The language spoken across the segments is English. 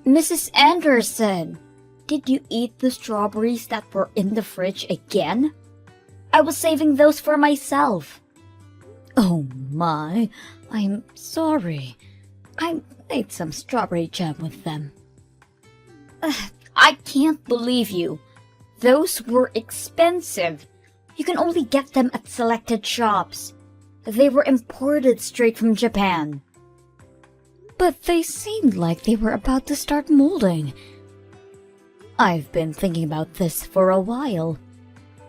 Mrs. Anderson, did you eat the strawberries that were in the fridge again? I was saving those for myself. Oh my, I'm sorry. I made some strawberry jam with them. I can't believe you. Those were expensive. You can only get them at selected shops. They were imported straight from Japan. But they seemed like they were about to start molding. I've been thinking about this for a while.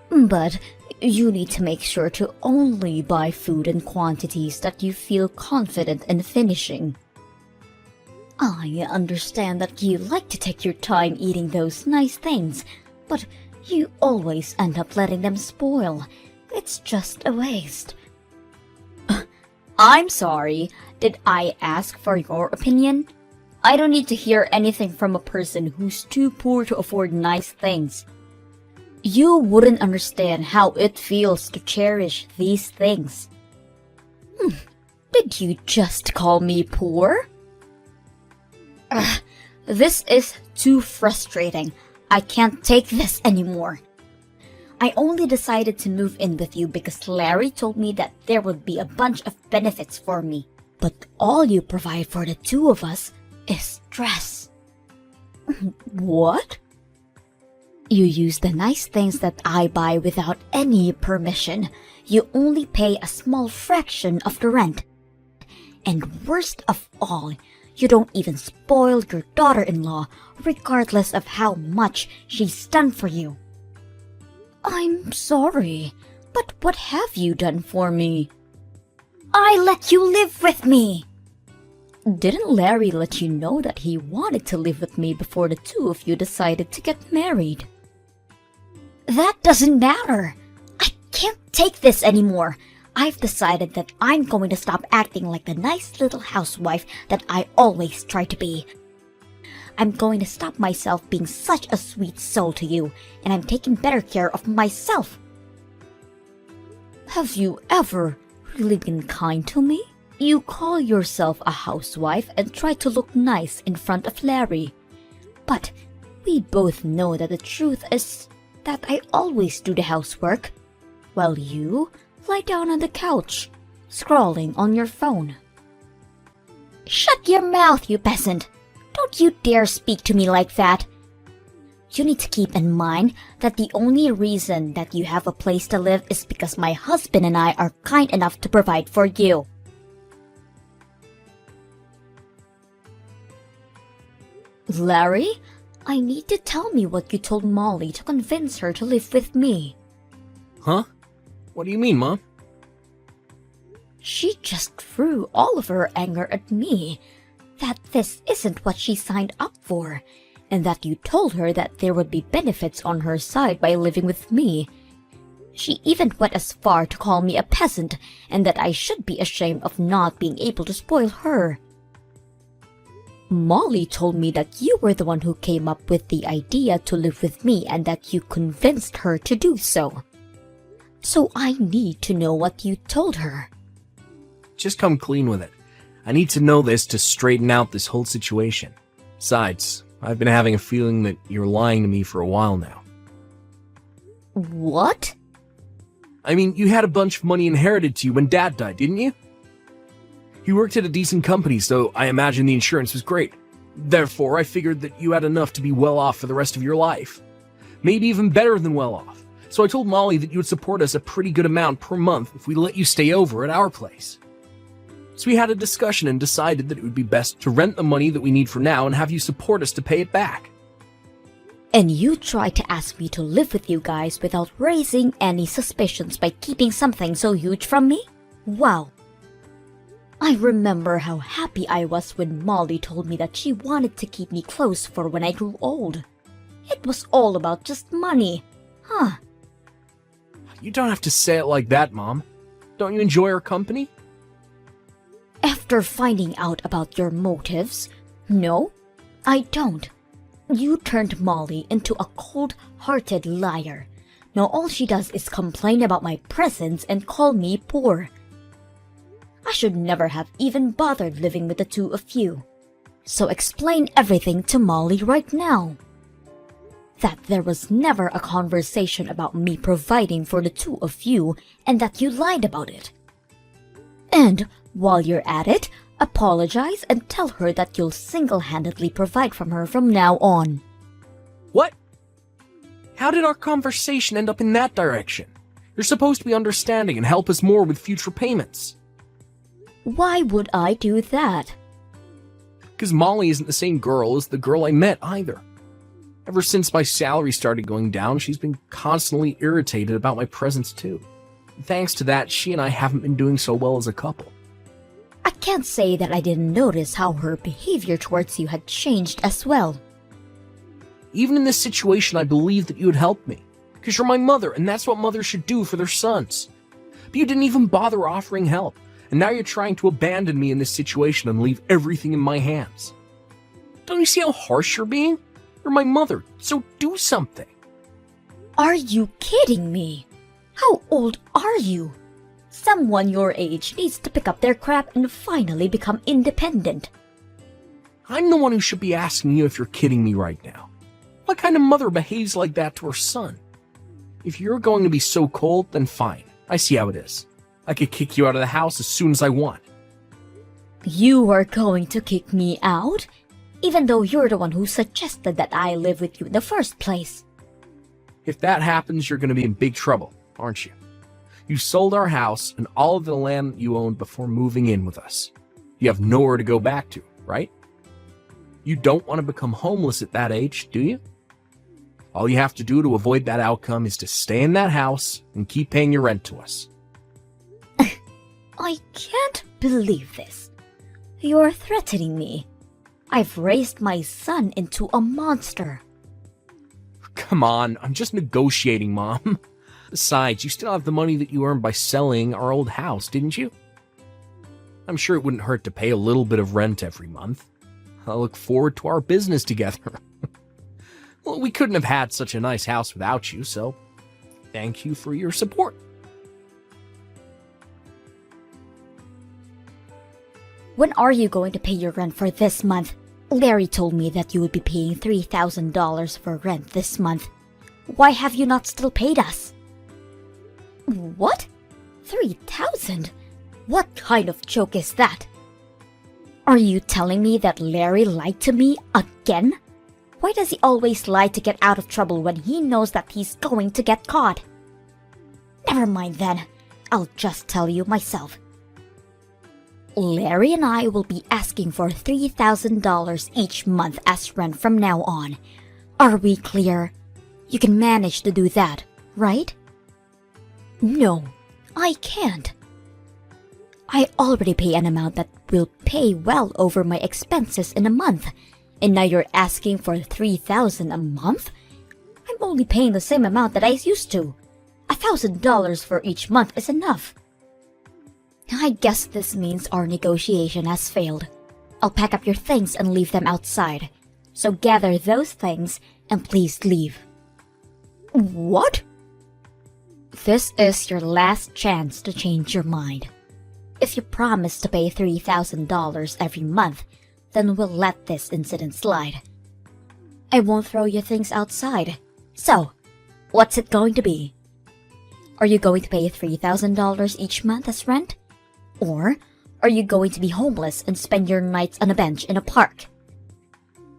But you need to make sure to only buy food in quantities that you feel confident in finishing. I understand that you like to take your time eating those nice things, but you always end up letting them spoil. It's just a waste. I'm sorry. Did I ask for your opinion? I don't need to hear anything from a person who's too poor to afford nice things. You wouldn't understand how it feels to cherish these things. Did you just call me poor? This is too frustrating. I can't take this anymore. I only decided to move in with you because Larry told me that there would be a bunch of benefits for me. But all you provide for the two of us is stress. What? You use the nice things that I buy without any permission. You only pay a small fraction of the rent. And worst of all, you don't even spoil your daughter-in-law, regardless of how much she's done for you. I'm sorry, but what have you done for me? I let you live with me. Didn't Larry let you know that he wanted to live with me before the two of you decided to get married? That doesn't matter. I can't take this anymore. I've decided that I'm going to stop acting like the nice little housewife that I always try to be. I'm going to stop myself being such a sweet soul to you, and I'm taking better care of myself. Have you ever really been kind to me? You call yourself a housewife and try to look nice in front of Larry. But we both know that the truth is that I always do the housework, while you lie down on the couch, scrolling on your phone. Shut your mouth, you peasant! Don't you dare speak to me like that. You need to keep in mind that the only reason that you have a place to live is because my husband and I are kind enough to provide for you. Larry, I need to tell me what you told Molly to convince her to live with me. Huh? What do you mean, Mom? She just threw all of her anger at me, that this isn't what she signed up for, and that you told her that there would be benefits on her side by living with me. She even went as far to call me a peasant, and that I should be ashamed of not being able to spoil her. Molly told me that you were the one who came up with the idea to live with me and that you convinced her to do so. So I need to know what you told her. Just come clean with it. I need to know this to straighten out this whole situation. Besides, I've been having a feeling that you're lying to me for a while now. What? I mean, you had a bunch of money inherited to you when Dad died, didn't you? He worked at a decent company, so I imagine the insurance was great. Therefore, I figured that you had enough to be well off for the rest of your life. Maybe even better than well off. So I told Molly that you would support us a pretty good amount per month if we let you stay over at our place. So we had a discussion and decided that it would be best to rent the money that we need for now and have you support us to pay it back. And you tried to ask me to live with you guys without raising any suspicions by keeping something so huge from me? Wow. I remember how happy I was when Molly told me that she wanted to keep me close for when I grew old. It was all about just money. Huh. You don't have to say it like that, Mom. Don't you enjoy our company? After finding out about your motives, no, I don't. You turned Molly into a cold-hearted liar. Now all she does is complain about my presence and call me poor. I should never have even bothered living with the two of you. So explain everything to Molly right now. That there was never a conversation about me providing for the two of you and that you lied about it. And while you're at it, apologize and tell her that you'll single-handedly provide from her from now on. What? How did our conversation end up in that direction? You're supposed to be understanding and help us more with future payments. Why would I do that? Because Molly isn't the same girl as the girl I met either. Ever since my salary started going down, she's been constantly irritated about my presence too. Thanks to that, she and I haven't been doing so well as a couple. I can't say that I didn't notice how her behavior towards you had changed as well. Even in this situation, I believed that you would help me. Because you're my mother, and that's what mothers should do for their sons. But you didn't even bother offering help, and now you're trying to abandon me in this situation and leave everything in my hands. Don't you see how harsh you're being? You're my mother, so do something. Are you kidding me? How old are you? Someone your age needs to pick up their crap and finally become independent. I'm the one who should be asking you if you're kidding me right now. What kind of mother behaves like that to her son? If you're going to be so cold, then fine. I see how it is. I could kick you out of the house as soon as I want. You are going to kick me out? Even though you're the one who suggested that I live with you in the first place. If that happens, you're going to be in big trouble, aren't you? You sold our house and all of the land you owned before moving in with us. You have nowhere to go back to, right? You don't want to become homeless at that age, do you? All you have to do to avoid that outcome is to stay in that house and keep paying your rent to us. I can't believe this. You're threatening me. I've raised my son into a monster. Come on, I'm just negotiating, Mom. Besides, you still have the money that you earned by selling our old house, didn't you? I'm sure it wouldn't hurt to pay a little bit of rent every month. I look forward to our business together. Well, we couldn't have had such a nice house without you, so thank you for your support. When are you going to pay your rent for this month? Larry told me that you would be paying $3,000 for rent this month. Why have you not still paid us? What? 3,000? What kind of joke is that? Are you telling me that Larry lied to me again? Why does he always lie to get out of trouble when he knows that he's going to get caught? Never mind then. I'll just tell you myself. Larry and I will be asking for $3,000 each month as rent from now on. Are we clear? You can manage to do that, right? No, I can't. I already pay an amount that will pay well over my expenses in a month, and now you're asking for $3,000 a month? I'm only paying the same amount that I used to. $1,000 for each month is enough. I guess this means our negotiation has failed. I'll pack up your things and leave them outside. So gather those things and please leave. What? This is your last chance to change your mind. If you promise to pay $3,000 every month, then we'll let this incident slide. I won't throw your things outside. So, what's it going to be? Are you going to pay $3,000 each month as rent? Or are you going to be homeless and spend your nights on a bench in a park?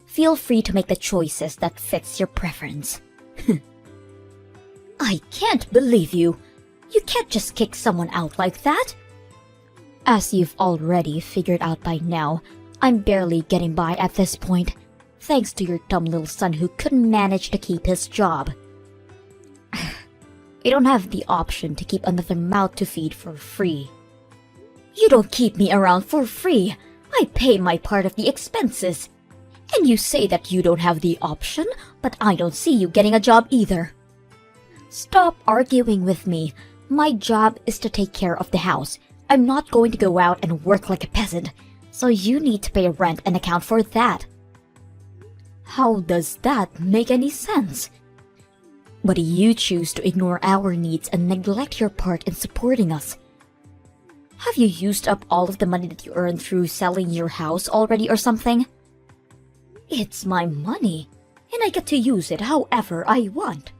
Feel free to make the choices that fits your preference. I can't believe you. You can't just kick someone out like that. As you've already figured out by now, I'm barely getting by at this point, thanks to your dumb little son who couldn't manage to keep his job. You don't have the option to keep another mouth to feed for free. You don't keep me around for free. I pay my part of the expenses. And you say that you don't have the option, but I don't see you getting a job either. Stop arguing with me. My job is to take care of the house. I'm not going to go out and work like a peasant, so you need to pay rent and account for that. How does that make any sense? But you choose to ignore our needs and neglect your part in supporting us. Have you used up all of the money that you earned through selling your house already or something? It's my money, and I get to use it however I want.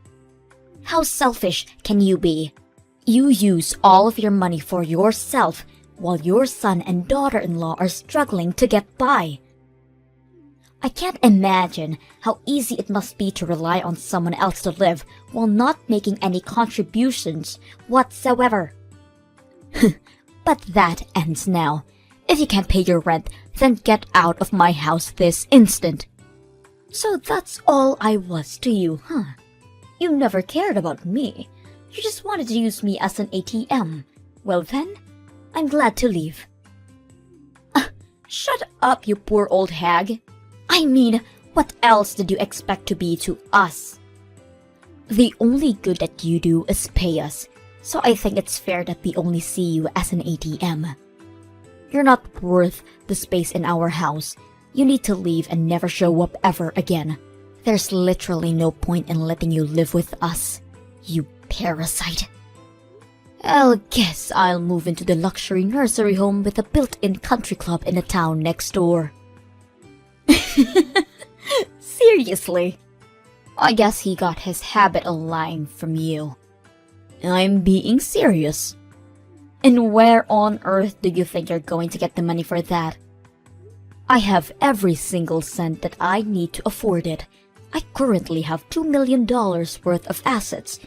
How selfish can you be? You use all of your money for yourself while your son and daughter-in-law are struggling to get by. I can't imagine how easy it must be to rely on someone else to live while not making any contributions whatsoever. But that ends now. If you can't pay your rent, then get out of my house this instant. So that's all I was to you, huh? You never cared about me. You just wanted to use me as an ATM. Well then, I'm glad to leave. Shut up, you poor old hag. I mean, what else did you expect to be to us? The only good that you do is pay us, so I think it's fair that we only see you as an ATM. You're not worth the space in our house. You need to leave and never show up ever again. There's literally no point in letting you live with us, you parasite. I guess I'll move into the luxury nursery home with a built-in country club in the town next door. Seriously? I guess he got his habit of lying from you. I'm being serious. And where on earth do you think you're going to get the money for that? I have every single cent that I need to afford it. I currently have $2 million worth of assets.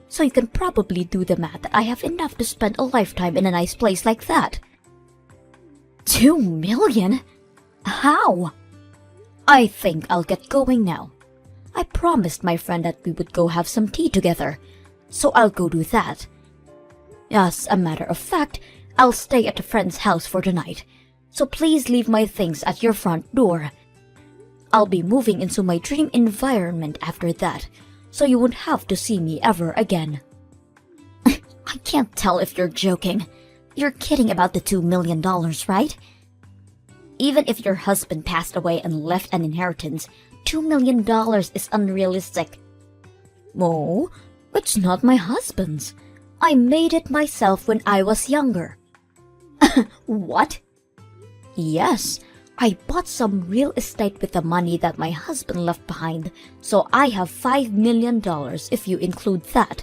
So you can probably do the math that I have enough to spend a lifetime in a nice place like that. $2 million? How? I think I'll get going now. I promised my friend that we would go have some tea together, so I'll go do that. As a matter of fact, I'll stay at a friend's house for the night, so please leave my things at your front door. I'll be moving into my dream environment after that, so you won't have to see me ever again. I can't tell if you're joking. You're kidding about the $2 million, right? Even if your husband passed away and left an inheritance, $2 million is unrealistic. Oh, it's not my husband's. I made it myself when I was younger. What? Yes, I bought some real estate with the money that my husband left behind, so I have $5 million if you include that.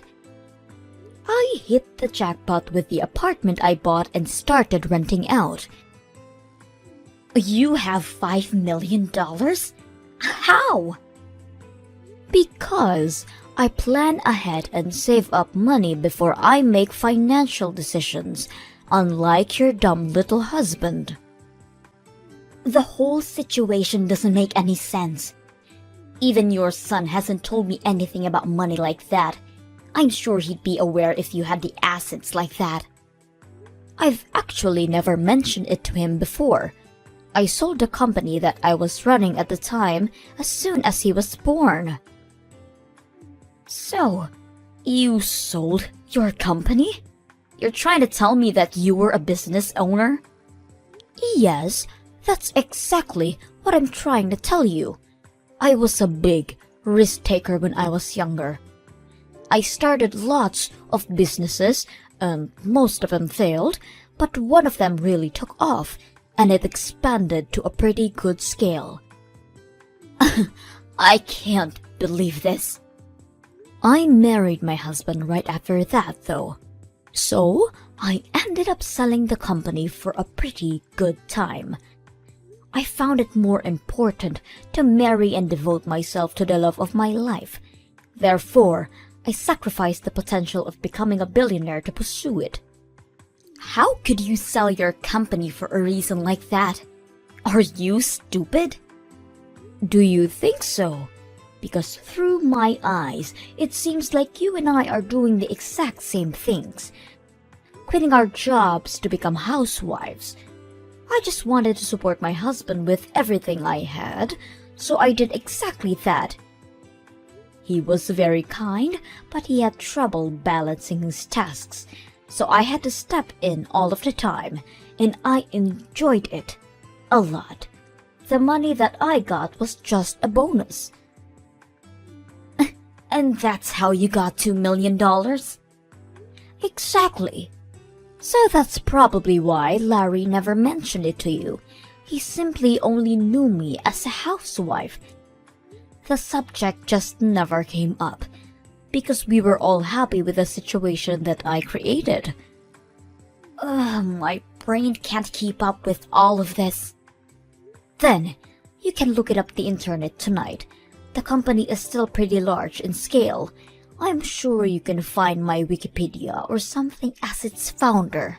I hit the jackpot with the apartment I bought and started renting out. You have $5 million? How? Because I plan ahead and save up money before I make financial decisions, unlike your dumb little husband. The whole situation doesn't make any sense. Even your son hasn't told me anything about money like that. I'm sure he'd be aware if you had the assets like that. I've actually never mentioned it to him before. I sold the company that I was running at the time as soon as he was born. So, you sold your company? You're trying to tell me that you were a business owner? Yes, that's exactly what I'm trying to tell you. I was a big risk taker when I was younger. I started lots of businesses, and most of them failed, but one of them really took off, and it expanded to a pretty good scale. I can't believe this. I married my husband right after that, though. So, I ended up selling the company for a pretty good time. I found it more important to marry and devote myself to the love of my life. Therefore, I sacrificed the potential of becoming a billionaire to pursue it. How could you sell your company for a reason like that? Are you stupid? Do you think so? Because through my eyes, it seems like you and I are doing the exact same things. Quitting our jobs to become housewives. I just wanted to support my husband with everything I had, so I did exactly that. He was very kind, but he had trouble balancing his tasks, so I had to step in all of the time, and I enjoyed it a lot. The money that I got was just a bonus. And that's how you got $2 million? Exactly. So that's probably why Larry never mentioned it to you. He simply only knew me as a housewife. The subject just never came up, because we were all happy with the situation that I created. My brain can't keep up with all of this. Then, you can look it up the internet tonight. The company is still pretty large in scale. I'm sure you can find my Wikipedia or something as its founder.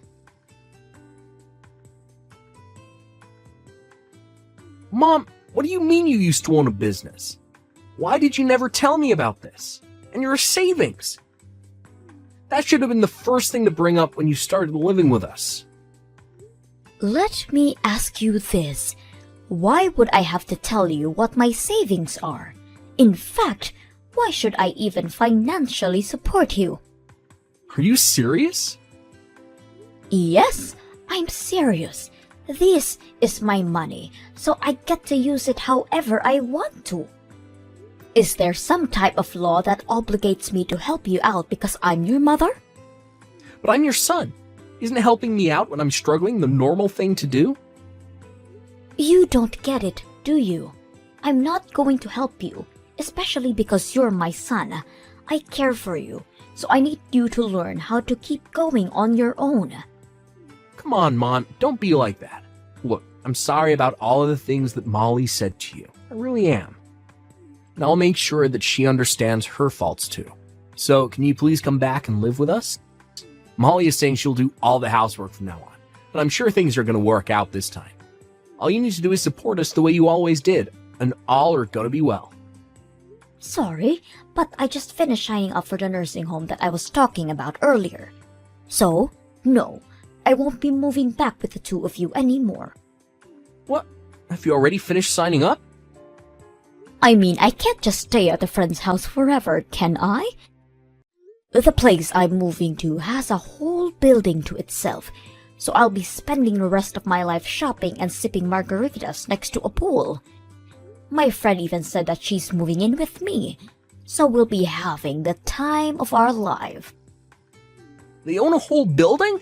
Mom, what do you mean you used to own a business? Why did you never tell me about this? And your savings? That should have been the first thing to bring up when you started living with us. Let me ask you this. Why would I have to tell you what my savings are? In fact, why should I even financially support you? Are you serious? Yes, I'm serious. This is my money, so I get to use it however I want to. Is there some type of law that obligates me to help you out because I'm your mother? But I'm your son. Isn't helping me out when I'm struggling the normal thing to do? You don't get it, do you? I'm not going to help you, especially because you're my son. I care for you, so I need you to learn how to keep going on your own. Come on, Mom, don't be like that. Look, I'm sorry about all of the things that Molly said to you. I really am. And I'll make sure that she understands her faults too. So, can you please come back and live with us? Molly is saying she'll do all the housework from now on, but I'm sure things are going to work out this time. All you need to do is support us the way you always did, and all are going to be well. Sorry, but I just finished signing up for the nursing home that I was talking about earlier. So, no, I won't be moving back with the two of you anymore. What? Have you already finished signing up? I mean, I can't just stay at a friend's house forever, can I? The place I'm moving to has a whole building to itself, so I'll be spending the rest of my life shopping and sipping margaritas next to a pool. My friend even said that she's moving in with me, so we'll be having the time of our life. They own a whole building?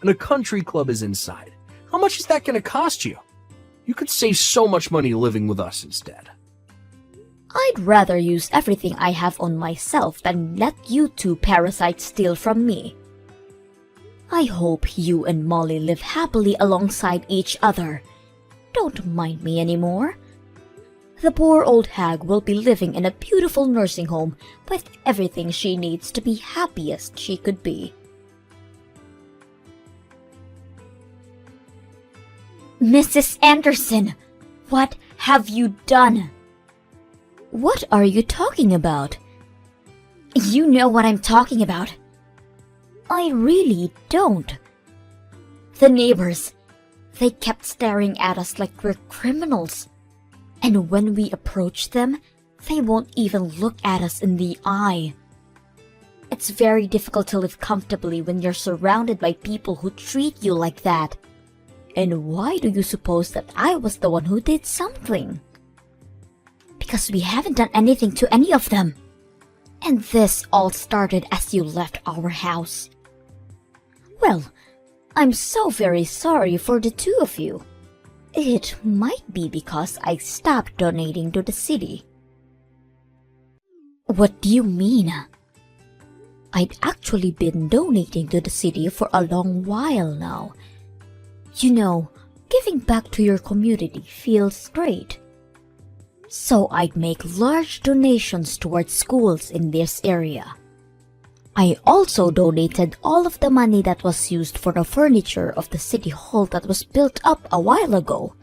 And a country club is inside. How much is that going to cost you? You could save so much money living with us instead. I'd rather use everything I have on myself than let you two parasites steal from me. I hope you and Molly live happily alongside each other. Don't mind me anymore. The poor old hag will be living in a beautiful nursing home with everything she needs to be happiest she could be. Mrs. Anderson, what have you done? What are you talking about? You know what I'm talking about. I really don't. The neighbors, they kept staring at us like we're criminals. And when we approach them, they won't even look at us in the eye. It's very difficult to live comfortably when you're surrounded by people who treat you like that. And why do you suppose that I was the one who did something? Because we haven't done anything to any of them. And this all started as you left our house. Well, I'm so very sorry for the two of you. It might be because I stopped donating to the city. What do you mean? I'd actually been donating to the city for a long while now. You know, giving back to your community feels great. So I'd make large donations towards schools in this area. I also donated all of the money that was used for the furniture of the city hall that was built up a while ago.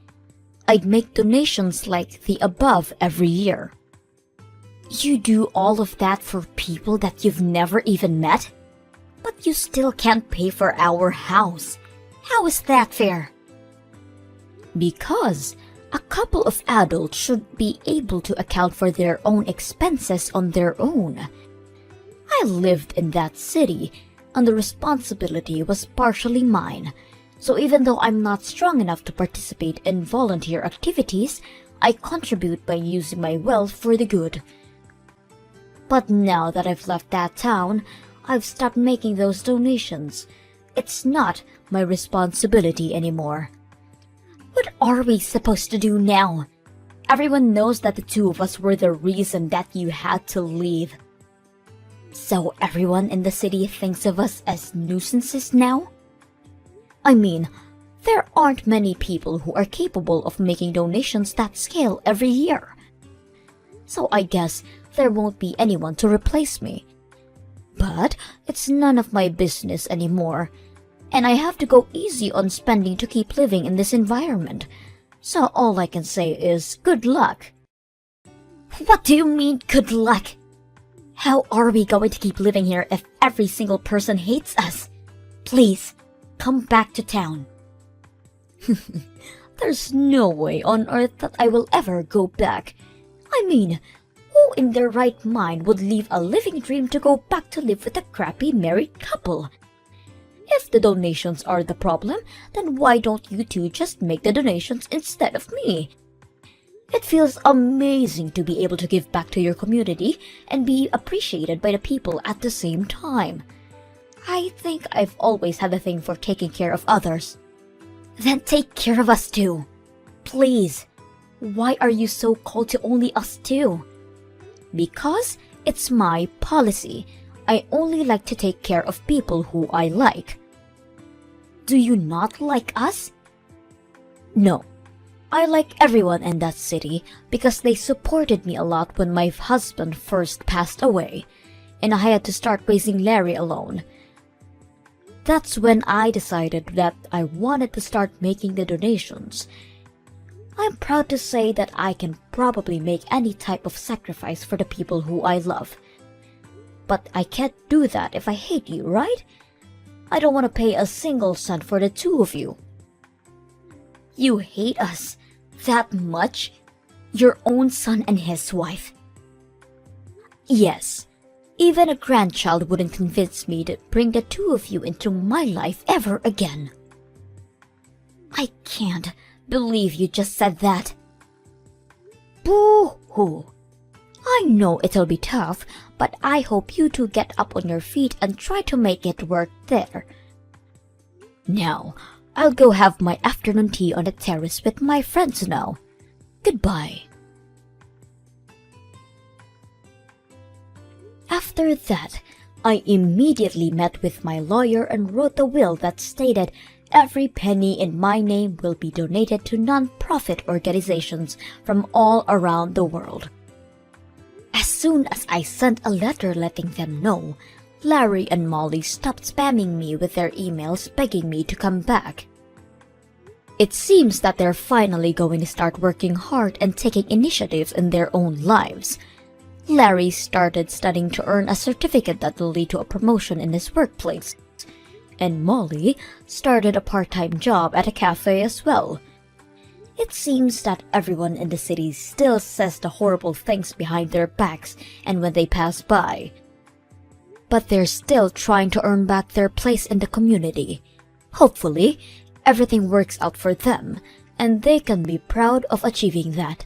I'd make donations like the above every year. You do all of that for people that you've never even met? But you still can't pay for our house. How is that fair? Because a couple of adults should be able to account for their own expenses on their own. I lived in that city, and the responsibility was partially mine. So even though I'm not strong enough to participate in volunteer activities, I contribute by using my wealth for the good. But now that I've left that town, I've stopped making those donations. It's not my responsibility anymore. What are we supposed to do now? Everyone knows that the two of us were the reason that you had to leave. So everyone in the city thinks of us as nuisances now? I mean, there aren't many people who are capable of making donations that scale every year. So I guess there won't be anyone to replace me. But it's none of my business anymore, and I have to go easy on spending to keep living in this environment. So all I can say is good luck. What do you mean, good luck? How are we going to keep living here if every single person hates us? Please, come back to town. There's no way on earth that I will ever go back. I mean, who in their right mind would leave a living dream to go back to live with a crappy married couple? If the donations are the problem, then why don't you two just make the donations instead of me? It feels amazing to be able to give back to your community and be appreciated by the people at the same time. I think I've always had a thing for taking care of others. Then take care of us too. Please. Why are you so cold to only us two? Because it's my policy. I only like to take care of people who I like. Do you not like us? No. I like everyone in that city because they supported me a lot when my husband first passed away, and I had to start raising Larry alone. That's when I decided that I wanted to start making the donations. I'm proud to say that I can probably make any type of sacrifice for the people who I love. But I can't do that if I hate you, right? I don't want to pay a single cent for the two of you. You hate us that much? Your own son and his wife? Yes. Even a grandchild wouldn't convince me to bring the two of you into my life ever again. I can't believe you just said that. Boo-hoo. I know it'll be tough, but I hope you two get up on your feet and try to make it work there. Now, I'll go have my afternoon tea on the terrace with my friends now. Goodbye. After that, I immediately met with my lawyer and wrote a will that stated every penny in my name will be donated to non-profit organizations from all around the world. As soon as I sent a letter letting them know, Larry and Molly stopped spamming me with their emails begging me to come back. It seems that they're finally going to start working hard and taking initiatives in their own lives. Larry started studying to earn a certificate that will lead to a promotion in his workplace. And Molly started a part-time job at a cafe as well. It seems that everyone in the city still says the horrible things behind their backs and when they pass by. But they're still trying to earn back their place in the community. Hopefully, everything works out for them, and they can be proud of achieving that.